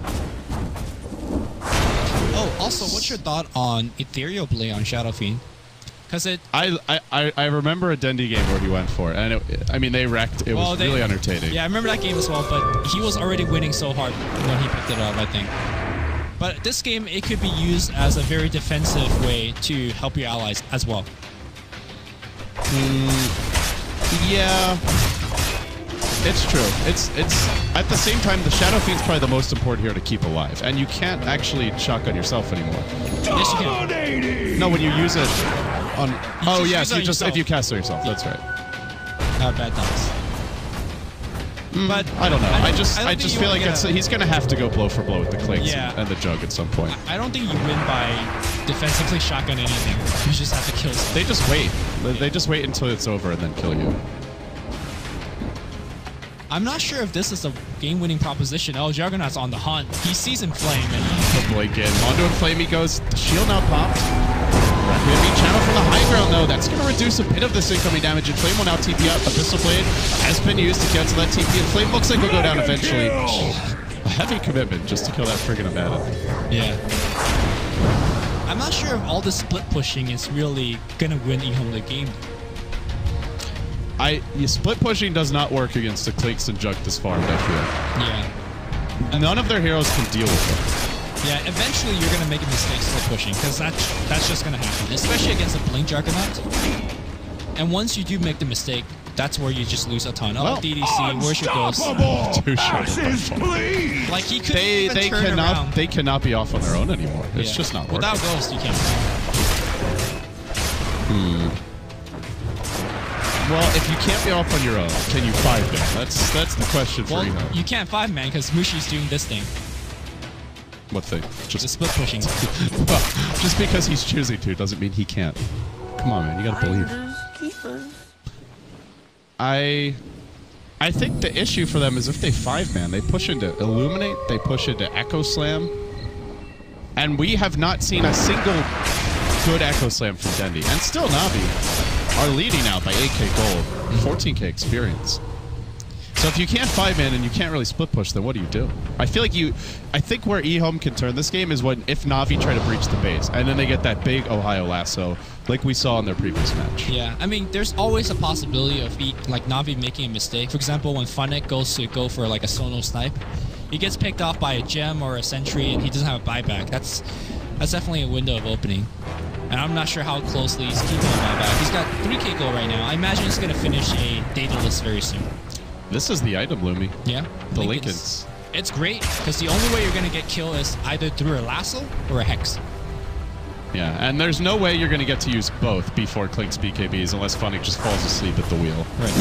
Oh, also, what's your thought on Ethereal Blade on Shadow Fiend? Because it... I remember a Dendi game where he went for it, and I mean, they wrecked. It was really entertaining. Yeah, I remember that game as well, but he was already winning so hard when he picked it up, I think. But this game, it could be used as a very defensive way to help your allies as well. Yeah. It's true. It's at the same time, the Shadow Fiend's probably the most important hero to keep alive, and you can't actually shotgun yourself anymore. Yes, you can. No, when you use it on... Oh, yes, if you cast it yourself. That's right. Bad dice. But I don't know. I just feel like he's going to have to go blow for blow with the Clinks and the Jug at some point. I don't think you win by defensively shotgun anything. You just have to kill someone. They just wait. They just wait until it's over and then kill you. I'm not sure if this is a game-winning proposition. Oh, Juggernaut's on the hunt. He sees Inflame. And the blink in. Onto Inflame he goes. The shield now popped. Could be channel from the high ground, though. That's going to reduce a bit of this incoming damage. Inflame will now TP up. Abyssal Blade has been used to cancel that TP. Inflame looks like he'll go down eventually. A heavy commitment just to kill that friggin' Abaddon. Yeah. I'm not sure if all the split pushing is really going to win EHOME the game. Split pushing does not work against the Clinks and Jug this far, I feel. Yeah. None of their heroes can deal with it. Yeah, eventually you're going to make a mistake split pushing, because that's just going to happen, especially against a Blink Juggernaut. And once you do make the mistake, that's where you just lose a ton. Oh, DDC, where's your Ghost? Too short. Like, he couldn't even turn around. They cannot be off on their own anymore. It's just not working. Without Ghost, you can't. Well, if you can't be off on your own, can you 5-man? That's the question for you. You can't 5-man because Mushi's doing this thing. What thing? Just the split pushing. Well, just because he's choosing to doesn't mean he can't. Come on, man. You gotta believe. I think the issue for them is if they 5-man, they push into Illuminate, they push into Echo Slam, and we have not seen a single good Echo Slam from Dendi. And still Navi are leading out by 8k gold, 14k experience. So if you can't 5-man and you can't really split push, then what do you do? I feel like I think where EHOME can turn this game is when if Navi try to breach the base, and then they get that big Ohio lasso, like we saw in their previous match. Yeah, I mean, there's always a possibility of like Navi making a mistake. For example, when Funnick goes to go for like a Sono snipe, he gets picked off by a gem or a sentry, and he doesn't have a buyback. That's definitely a window of opening. And I'm not sure how closely he's keeping him back. He's got 3k gold right now. I imagine he's going to finish a data list very soon. This is the item, Lumi. Yeah. The Lincolns. It's great, because the only way you're going to get killed is either through a lasso or a hex. Yeah, and there's no way you're going to get to use both before Klink's BKBs unless Funny just falls asleep at the wheel. Right.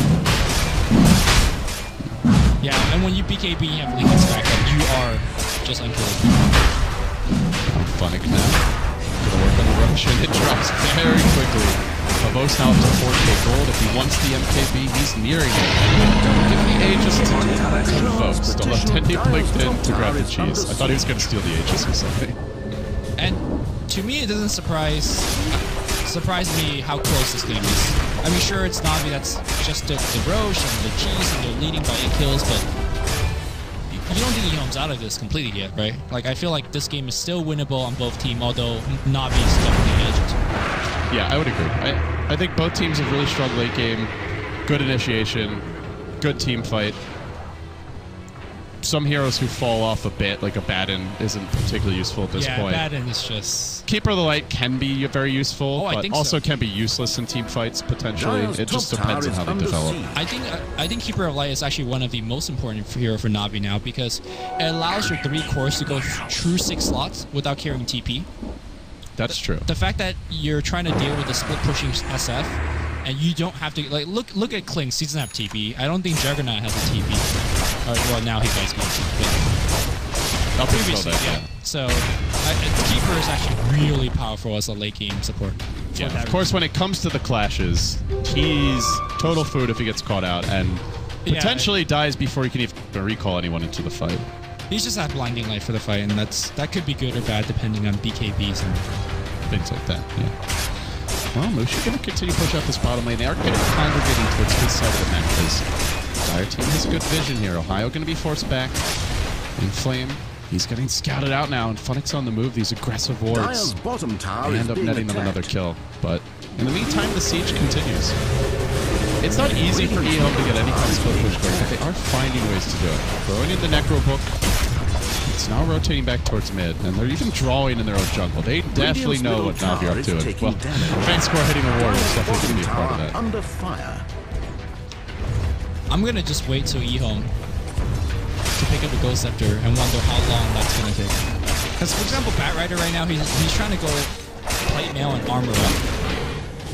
Yeah, and when you BKB and you have Lincoln's back up, you are just unkillable. Funny now. Gonna work on the rush, and it drops very quickly. Lavos now up to 4k gold. If he wants the MKB, he's nearing it. Give the Aegis to Lavos. Still have 10 deep linked in to grab the cheese. I thought he was going to steal the Aegis or something. And to me, it doesn't surprise me how close this game is. I mean, sure, it's Navi that's just the Roche and the cheese, and they're leading by 8 kills, but you don't think EHOME's out of this completely yet, right? Like, I feel like this game is still winnable on both teams, although Navi's definitely edged. Yeah, I would agree. I think both teams have really strong late game, good initiation, good team fight. Some heroes who fall off a bit, like a Baden, isn't particularly useful at this point. Yeah, Baden is just... Keeper of the Light can be very useful, but also can be useless in team fights, potentially. It just depends on how they develop. I think Keeper of Light is actually one of the most important hero for Navi now, because it allows your 3 cores to go through 6 slots without carrying TP. That's true. The fact that you're trying to deal with the split pushing SF, and you don't have to, like, look at Klinks. He doesn't have TP. I don't think Juggernaut has a TP. Well, now he does get TP, but previously, yeah. So Keeper is actually really powerful as a late game support. Yeah, of course, when it comes to the clashes, he's total food if he gets caught out, and potentially dies before he can even recall anyone into the fight. He's just at blinding light for the fight, and that could be good or bad depending on BKBs and things like that. Yeah. Well, Mushi going to continue to push out this bottom lane. They are getting congregating towards his side of the map because Dire Team has good vision here. Ohio going to be forced back. Inflame, he's getting scouted out now, and Funix on the move. These aggressive wards. They end up netting them another kill. But in the meantime, the siege continues. It's not easy for EHOME to get any kind of split push going, but they are finding ways to do it. Throwing in the Necro Book. It's now rotating back towards mid, and they're even drawing in their own jungle. They definitely know what Navi are up to. Well, Fan Score hitting the ward is definitely going to be a part of that. Under fire. I'm going to just wait till EHOME to pick up the Ghost Scepter and wonder how long that's going to take. Because, for example, Batrider right now, he's trying to go plate mail and armor up.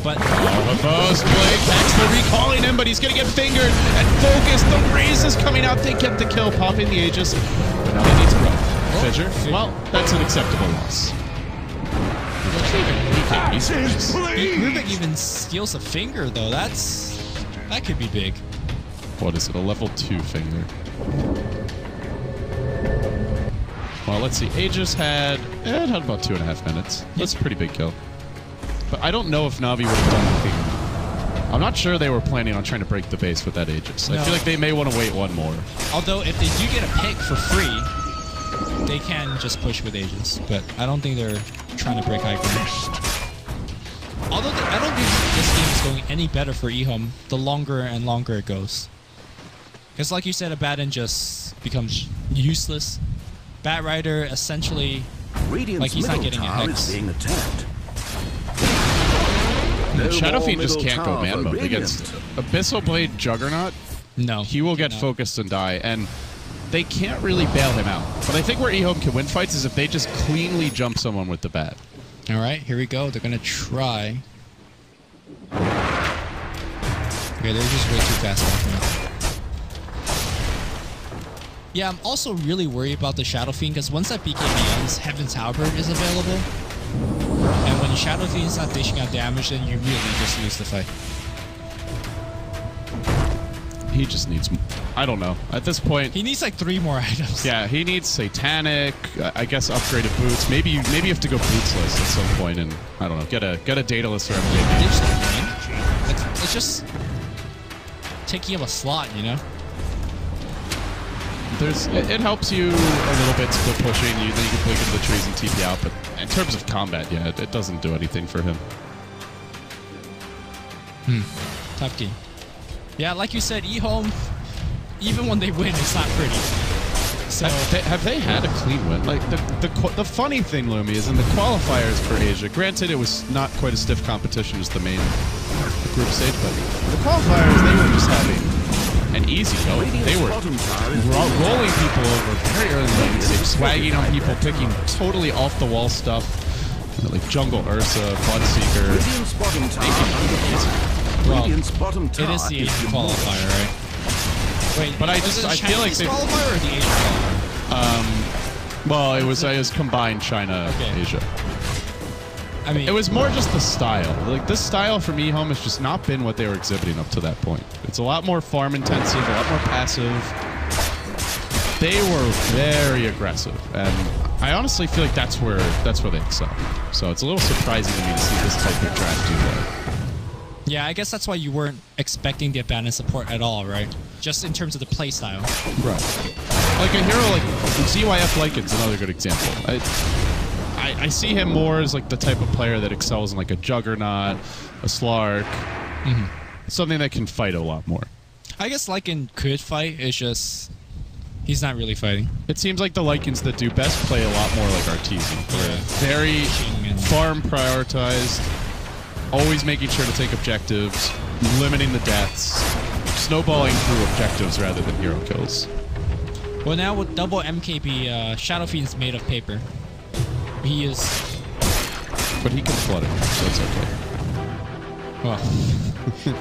But Lavos Blade Dexter recalling him, but he's going to get fingered and focused. The Raze is coming out. They get the kill, popping the Aegis. But now they need to run. Fissure? Well, that's an acceptable loss. Rubik even steals a finger, though. That could be big. What is it? A level 2 finger. Well, let's see. Aegis had about 2.5 minutes. That's a pretty big kill. But I don't know if Navi would have done anything. I'm not sure they were planning on trying to break the base with that Aegis. I feel like they may want to wait one more. Although, if they do get a pick for free, they can just push with Aegis. But I don't think they're trying to break high ground. Although I don't think this game is going any better for EHOME the longer and longer it goes. Because like you said, Abaddon just becomes useless. Batrider essentially, like he's not getting a Hex. Shadow Fiend just can't go man mode against Abyssal Blade Juggernaut. No. He will get focused and die, and they can't really bail him out. But I think where EHOME can win fights is if they just cleanly jump someone with the bat. Alright, here we go. They're gonna try. Okay, they're just way too fast off me. Yeah, I'm also really worried about the Shadow Fiend, because once that BKB ends, Heaven's Halberd is available. And when Shadow Fiend's not dishing out damage, then you really just lose the fight. He just needs... I don't know. At this point... He needs like 3 more items. Yeah, he needs Satanic, I guess upgraded boots. Maybe you have to go bootsless at some point and, I don't know, get a dataless or It's just taking up a slot, you know? It helps you a little bit split pushing. Then you can blink into the trees and TP out, but in terms of combat, yeah, it doesn't do anything for him. Tough game. Yeah, like you said, EHOME, even when they win, it's not pretty. So have they had a clean win? Like the funny thing, Lumi, is in the qualifiers for Asia. Granted, it was not quite a stiff competition as the main group stage, but the qualifiers they were just having an easy go. They were rolling people over very early lane stage, swagging on people, picking totally off the wall stuff. Like Jungle Ursa, Bloodseeker. Radiant's bottom tower. Well, Radiant's bottom tower it is the Asian qualifier, right? Wait, But I feel like the qualifier or the Asian qualifier? Well, it was combined China, Asia. I mean, It was more just the style. Like, this style from EHOME has just not been what they were exhibiting up to that point. It's a lot more farm intensive, a lot more passive. They were very aggressive, and I honestly feel like that's where they excel. So it's a little surprising to me to see this type of draft do that. yeah, I guess that's why you weren't expecting the abandoned support at all, right? Just in terms of the play style. Right. Like a hero like ZYF Lycan's another good example. I see him more as like the type of player that excels in like a Juggernaut, a Slark, something that can fight a lot more. I guess Lycan could fight, it's just he's not really fighting. It seems like the Lycans that do best play a lot more like Arteezy. Yeah. Very farm prioritized, always making sure to take objectives, limiting the deaths, snowballing through objectives rather than hero kills. Well, now with double MKB, Shadow Fiend's made of paper. He is... But he can flood it, so it's okay. Well,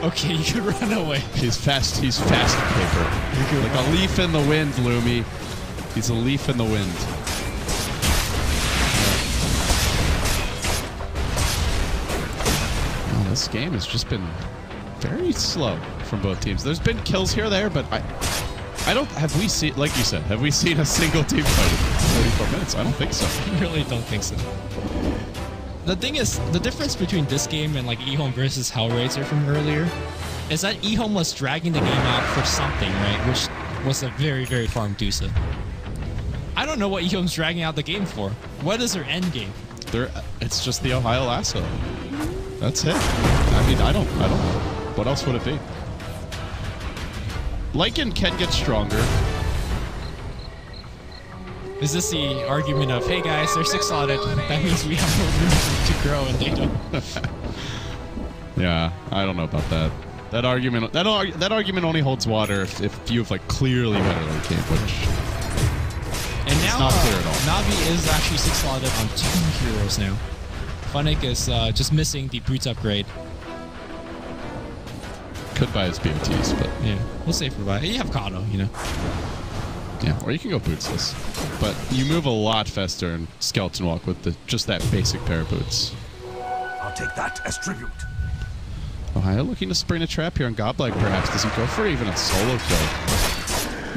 okay, you could run away. He's fast paper. Like a leaf in the wind, Lumi. He's a leaf in the wind. Oh, this game has just been very slow from both teams. There's been kills here or there, but I don't... Have we seen... Like you said, have we seen a single team fight in 34 minutes? I don't think so. I really don't think so. The thing is, the difference between this game and like EHOME versus Hellraiser from earlier is that EHOME was dragging the game out for something, right? Which was a very, very farm Dusa. I don't know what EHOME's dragging out the game for. What is their end game? It's just the Ohio Lasso. That's it. I mean, I don't know. What else would it be? Lycan can get stronger. Is this the argument of, hey guys, they're 6-slotted, that means we have more room to grow and they don't? Yeah, I don't know about that. That argument only holds water if you have like clearly better late game, which and now not clear at all. Navi is actually 6-slotted on 2 heroes now. Funnick is just missing the Brutes upgrade. Could buy his BOTs, but yeah, we'll save for buy. You have Kato, you know. Yeah, or you can go bootsless. But you move a lot faster in Skeleton Walk with just that basic pair of boots. I'll take that as tribute. Ohio looking to spring a trap here on Godlike, perhaps. Does he go for even a solo kill?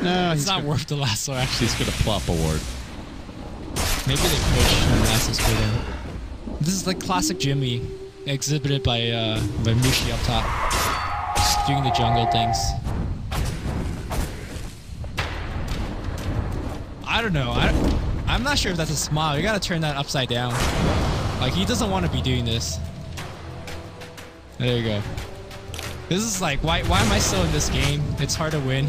No, it's not worth the lasso, actually. He's going to plop a ward. Maybe they push and lassos go down. This is like classic Jimmy, exhibited by Mushi up top. Just doing the jungle things. I don't know. I'm not sure if that's a smile. You gotta turn that upside down. Like, he doesn't want to be doing this. There you go. This is like, why am I still in this game? It's hard to win.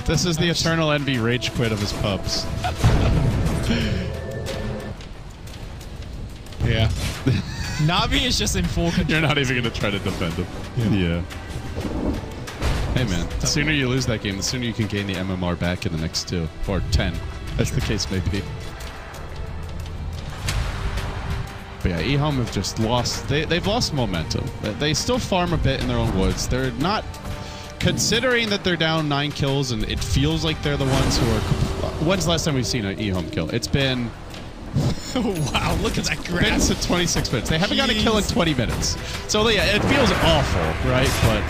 This is the eternal envy rage quit of his pubs. Yeah. Navi is just in full control. You're not even going to try to defend him. Yeah. Hey, man. The sooner you lose that game, the sooner you can gain the MMR back in the next 2. Or 10, as the case may be. But yeah, EHOME have just lost... They've lost momentum. They still farm a bit in their own woods. They're not... Considering that they're down 9 kills and it feels like they're the ones who are... When's the last time we've seen an EHOME kill? It's been... Wow, look at that graph. It's been 26 minutes. They haven't got a kill in 20 minutes. So yeah, it feels awful, right? But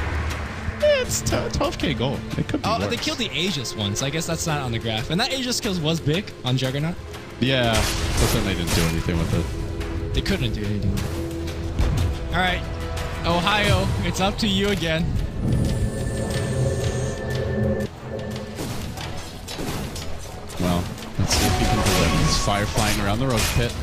it's 12k gold. It could be worse. They killed the Aegis once. I guess that's not on the graph. And that Aegis kills was big on Juggernaut. Yeah, but then they didn't do anything with it. They couldn't do anything. All right, Ohio, it's up to you again. Well, let's see if he can deliver. There's fire flying around the Roche pit.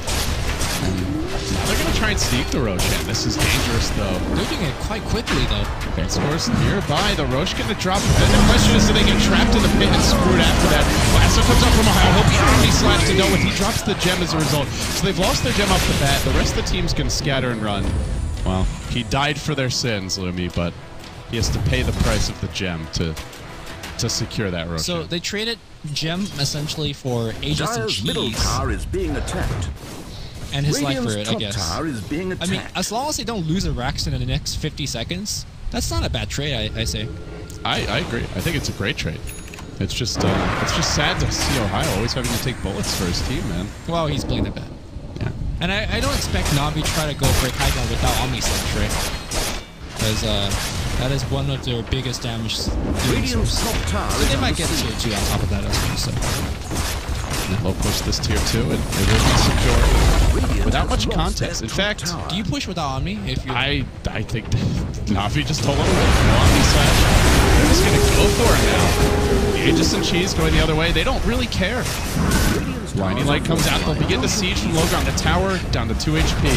They're going to try and sneak the Roche in. This is dangerous, though. They're doing it quite quickly, though. Okay, scores nearby. The Roche going to drop. The question is, do they get trapped in the pit and screwed after that? Lasso comes up from Ohio. He'll be omni-slashed to no with. He drops the gem as a result. So they've lost their gem off the bat. The rest of the team's going to scatter and run. Well, he died for their sins, Lumi, but he has to pay the price of the gem to secure that Roche. So they traded gem essentially for Aegis and Dire's middle cheese. tower is being attacked. and his life for Radiant's it, I top guess. tower is being attacked. I mean, as long as they don't lose a Rex in the next 50 seconds, that's not a bad trade, I say. I agree. I think it's a great trade. It's just sad to see Ohio always having to take bullets for his team, man. Well, he's playing it bad. Yeah. And I don't expect Navi to try to go break high ground without Omni Slash, right? Because that is one of their biggest damage. Radiant's top tower So is they under might get siege. tier 2 on top of that as well. So. And they'll push this tier 2 and it will be secure Radiant without has much lost contest. their In top fact, tower. Do you push without Omni? If you I think Navi just told him no Omni Slash. They're just gonna go for it now. The Aegis and Cheese going the other way. They don't really care. Radiant's Blinding towers Light comes out. They'll begin the siege from low ground. The tower down to 2 HP.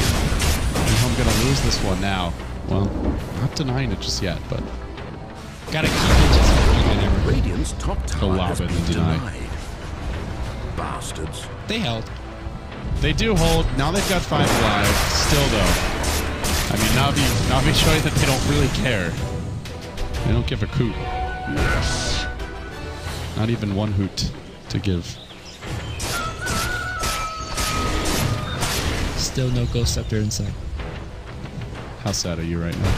I'm gonna lose this one now. Well, not denying it just yet, but gotta keep it just for whenever. Radiant's top tower lob has it been and deny. denied. Bastards. They held. they do hold. Now they've got 5 lives. Still though, I mean Navi showing that they don't really care. They don't give a hoot. Not even one hoot to give. Still no Ghost Scepter inside. How sad are you right now?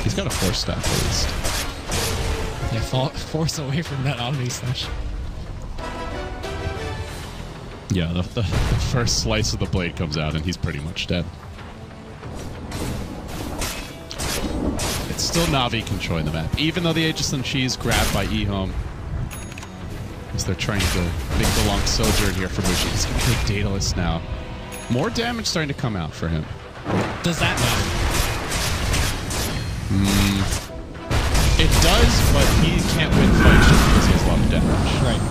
He's got a 4 staff at least. Yeah, force away from that Omni Slash. Yeah, the first slice of the blade comes out and he's pretty much dead. It's still Navi controlling the map, even though the Aegis and Cheese grabbed by EHOME. As they're trying to make the long sojourn here for Mushi. He's going to take Daedalus now. More damage starting to come out for him. Does that matter? It does, but he can't win fights just because he has a lot of damage. Right.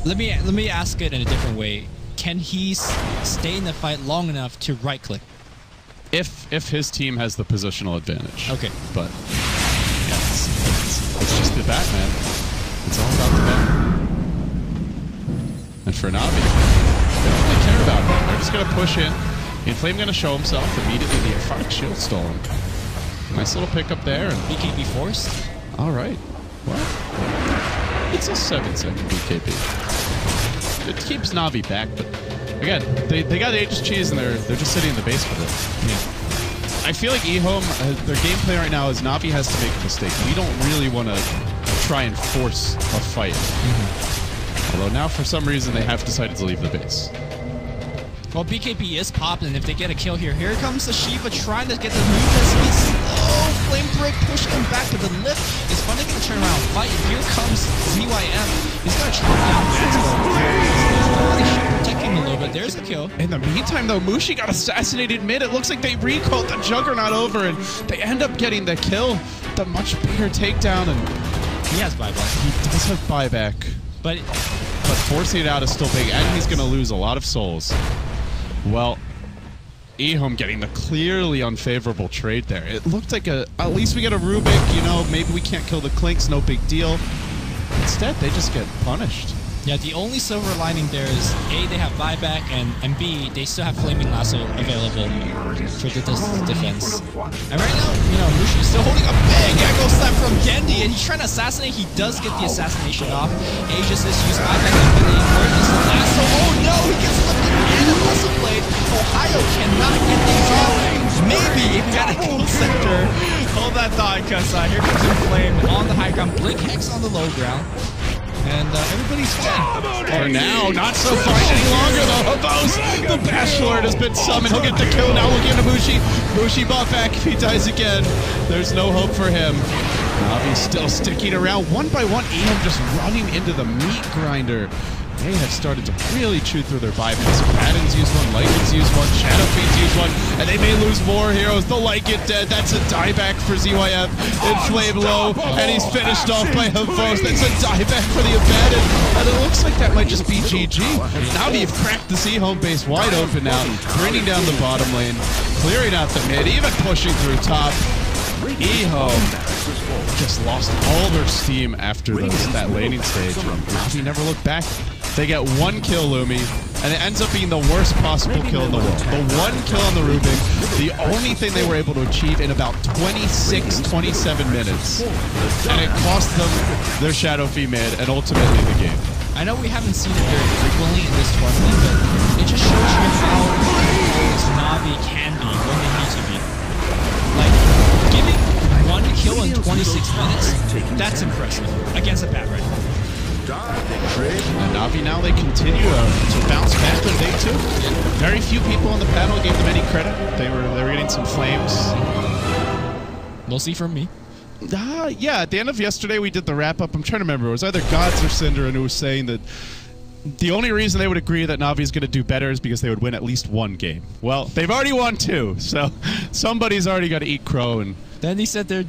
Let me ask it in a different way. Can he stay in the fight long enough to right click? If his team has the positional advantage. Okay. But yeah, it's just the Batman. It's all about the Batman. And for Navi, they don't really care about him. They're just gonna push in. Inflame gonna show himself immediately. The Fire Shield stolen. Nice little pickup there. And BKB forced? all right. What? It's a 7-second BKB. It keeps Navi back, but again, they got Aegis Cheese and they're just sitting in the base with it. Yeah. I feel like EHOME, their gameplay right now is Navi has to make a mistake. We don't really want to try and force a fight. Although now, for some reason, they have decided to leave the base. Well, BKB is popped, and if they get a kill here, here comes the Shiva trying to get the movement speed. Slow flame break, pushing him back to the lift. Is finally going to turn around and fight. Here comes ZYM. He's going to chop down Maxwell. Protecting him a little bit. There's a kill. In the meantime, though, Mushi got assassinated mid. It looks like they recalled the Juggernaut over, and they end up getting the kill. The much bigger takedown, and He has buyback. he does have buyback. But Forcing it out is still big, and he's going to lose a lot of souls. Well, EHOME getting the clearly unfavorable trade there. It looked like at least we get a Rubik, you know, maybe we can't kill the Clinks, no big deal. Instead, they just get punished. yeah, the only silver lining there is A, they have buyback, and B, they still have Flaming Lasso available for the defense. And right now, you know, Mushi's still holding a big echo slap from Gendy, and he's trying to assassinate. He does get the assassination off. Aegis is used buyback ability. Where is the Lasso? Oh no, he gets lifted and a Lasso blade. Ohio cannot get things off. Maybe if you got a kill sector. Hold that thought, because here comes Inflame on the high ground. Blink Hex on the low ground. And everybody's fine. For now, not so fine any longer though. Havos, the Bachelor has been summoned. He'll get the kill now. Looking at Mushi. Mushi bought back if he dies again. There's no hope for him. Navi's still sticking around. One by one, EHOME just running into the meat grinder. They have started to really chew through their buybacks. Paddon's used one, Lycan's used one, Shadow Fiend's used one, and they may lose more heroes. They'll Lycan dead. That's a dieback for ZYF. Inflame low, and he's finished off by Havos. That's a dieback for the Abandoned. And it looks like that might just be GG. Navi have cracked the EHOME base wide open now, bringing down the bottom lane, clearing out the mid, even pushing through top. EHOME just lost all their steam after that laning stage. Navi never looked back. They get one kill, Lumi, and it ends up being the worst possible kill in the world. The one kill on the Rubik, the only thing they were able to achieve in about 26, 27 minutes. And it cost them their Shadow Fiend mid and ultimately the game. I know we haven't seen it very frequently in this tournament, but it just shows you how close Navi can be when they need to be. Like, giving 1 kill in 26 minutes, that's impressive against a bad red. And Navi now, they continue to bounce back on day 2. Very few people on the panel gave them any credit. They were getting some flames. Mostly from me. Yeah, at the end of yesterday, we did the wrap-up. I'm trying to remember. It was either Gods or Cinder who was saying that the only reason they would agree that Navi's going to do better is because they would win at least 1 game. Well, they've already won 2, so somebody's already got to eat crow. And then he said they're